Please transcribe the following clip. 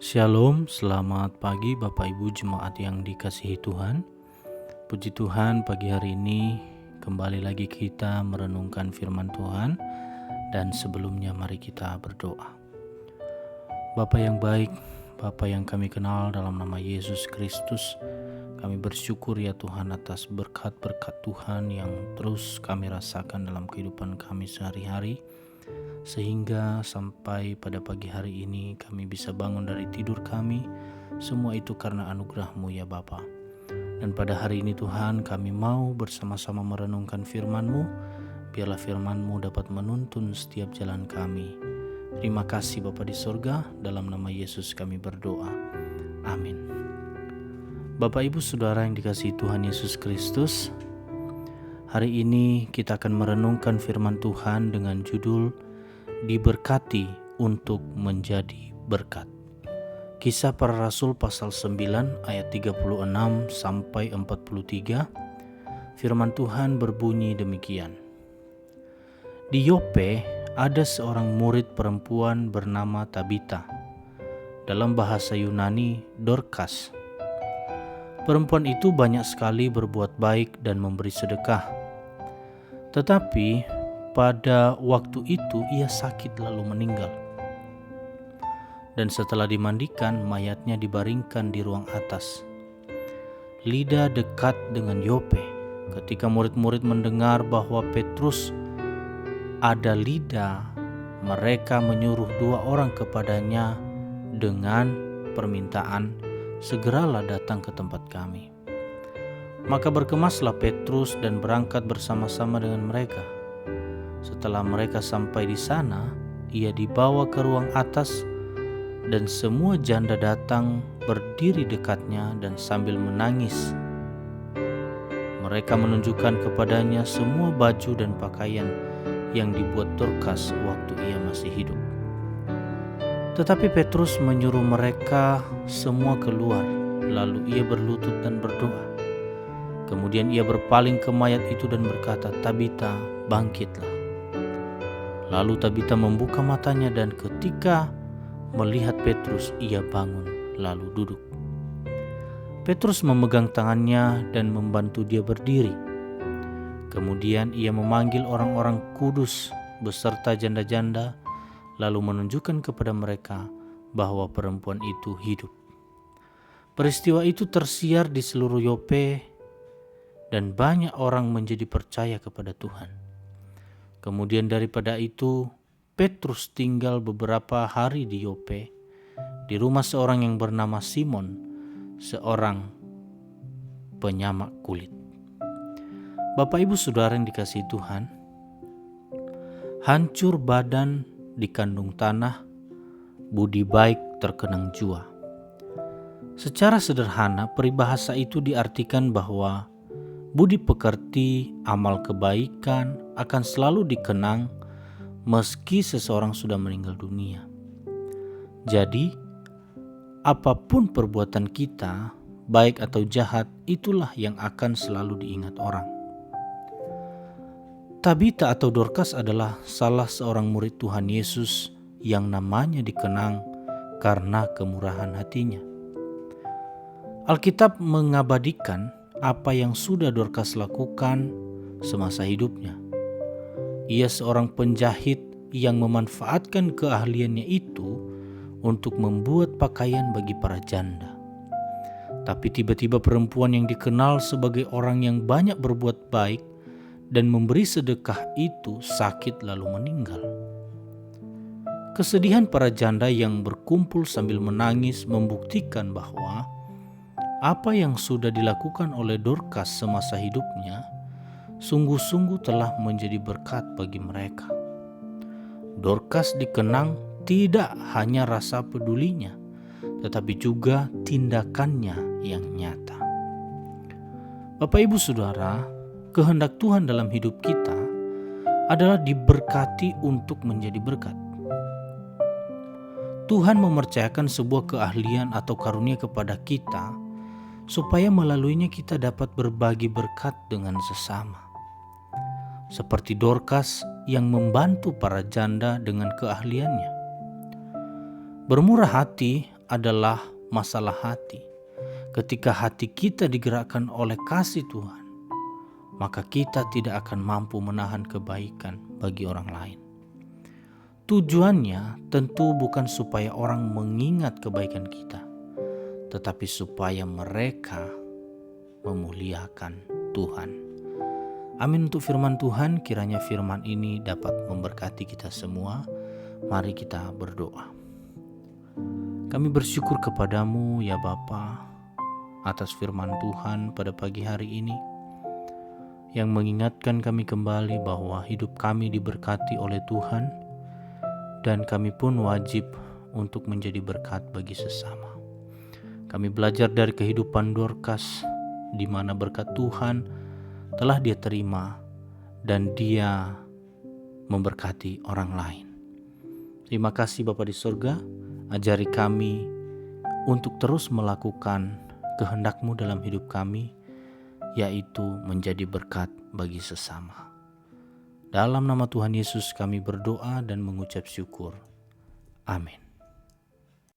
Shalom, selamat pagi Bapak Ibu jemaat yang dikasihi Tuhan. Puji Tuhan, pagi hari ini kembali lagi kita merenungkan firman Tuhan. Dan sebelumnya mari kita berdoa. Bapa yang baik, Bapa yang kami kenal dalam nama Yesus Kristus, kami bersyukur ya Tuhan atas berkat-berkat Tuhan yang terus kami rasakan dalam kehidupan kami sehari-hari. Sehingga sampai pada pagi hari ini kami bisa bangun dari tidur kami, semua itu karena anugerah-Mu ya Bapa. Dan pada hari ini Tuhan, kami mau bersama-sama merenungkan firman-Mu. Biarlah firman-Mu dapat menuntun setiap jalan kami. Terima kasih Bapa di surga, dalam nama Yesus kami berdoa. Amin. Bapak Ibu Saudara yang dikasihi Tuhan Yesus Kristus, hari ini kita akan merenungkan firman Tuhan dengan judul Diberkati untuk menjadi berkat. Kisah Para Rasul pasal 9 ayat 36 sampai 43. Firman Tuhan berbunyi demikian. Di Yope ada seorang murid perempuan bernama Tabita. Dalam bahasa Yunani, Dorcas. Perempuan itu banyak sekali berbuat baik dan memberi sedekah. Tetapi pada waktu itu ia sakit lalu meninggal. Dan setelah dimandikan, mayatnya dibaringkan di ruang atas. Lida dekat dengan Yope. Ketika murid-murid mendengar bahwa Petrus ada Lida, mereka menyuruh 2 orang kepadanya dengan permintaan, "Segeralah datang ke tempat kami." Maka berkemaslah Petrus dan berangkat bersama-sama dengan mereka. Setelah mereka sampai di sana, ia dibawa ke ruang atas dan semua janda datang berdiri dekatnya dan sambil menangis. Mereka menunjukkan kepadanya semua baju dan pakaian yang dibuat Dorcas waktu ia masih hidup. Tetapi Petrus menyuruh mereka semua keluar, lalu ia berlutut dan berdoa. Kemudian ia berpaling ke mayat itu dan berkata, "Tabita, bangkitlah." Lalu Tabita membuka matanya dan ketika melihat Petrus, ia bangun lalu duduk. Petrus memegang tangannya dan membantu dia berdiri. Kemudian ia memanggil orang-orang kudus beserta janda-janda, lalu menunjukkan kepada mereka bahwa perempuan itu hidup. Peristiwa itu tersiar di seluruh Yope dan banyak orang menjadi percaya kepada Tuhan. Kemudian daripada itu, Petrus tinggal beberapa hari di Yope, di rumah seorang yang bernama Simon, seorang penyamak kulit. Bapak Ibu Saudara yang dikasihi Tuhan, hancur badan dikandung tanah, budi baik terkenang jua. Secara sederhana, peribahasa itu diartikan bahwa budi pekerti, amal kebaikan akan selalu dikenang meski seseorang sudah meninggal dunia. Jadi, apapun perbuatan kita, baik atau jahat, itulah yang akan selalu diingat orang. Tabita atau Dorcas adalah salah seorang murid Tuhan Yesus yang namanya dikenang karena kemurahan hatinya. Alkitab mengabadikan apa yang sudah Dorcas lakukan semasa hidupnya. Ia seorang penjahit yang memanfaatkan keahliannya itu untuk membuat pakaian bagi para janda. Tapi tiba-tiba perempuan yang dikenal sebagai orang yang banyak berbuat baik dan memberi sedekah itu sakit lalu meninggal. Kesedihan para janda yang berkumpul sambil menangis membuktikan bahwa apa yang sudah dilakukan oleh Dorcas semasa hidupnya sungguh-sungguh telah menjadi berkat bagi mereka. Dorcas dikenang tidak hanya rasa pedulinya, tetapi juga tindakannya yang nyata. Bapak Ibu Saudara, kehendak Tuhan dalam hidup kita adalah diberkati untuk menjadi berkat. Tuhan mempercayakan sebuah keahlian atau karunia kepada kita supaya melaluinya kita dapat berbagi berkat dengan sesama. Seperti Dorcas yang membantu para janda dengan keahliannya. Bermurah hati adalah masalah hati. Ketika hati kita digerakkan oleh kasih Tuhan, maka kita tidak akan mampu menahan kebaikan bagi orang lain. Tujuannya tentu bukan supaya orang mengingat kebaikan kita, tetapi supaya mereka memuliakan Tuhan. Amin untuk firman Tuhan. Kiranya firman ini dapat memberkati kita semua. Mari kita berdoa. Kami bersyukur kepadamu ya Bapa atas firman Tuhan pada pagi hari ini, yang mengingatkan kami kembali bahwa hidup kami diberkati oleh Tuhan, dan kami pun wajib untuk menjadi berkat bagi sesama. Kami belajar dari kehidupan Dorcas, di mana berkat Tuhan telah dia terima dan dia memberkati orang lain. Terima kasih Bapa di surga, ajari kami untuk terus melakukan kehendak-Mu dalam hidup kami, yaitu menjadi berkat bagi sesama. Dalam nama Tuhan Yesus kami berdoa dan mengucap syukur. Amin.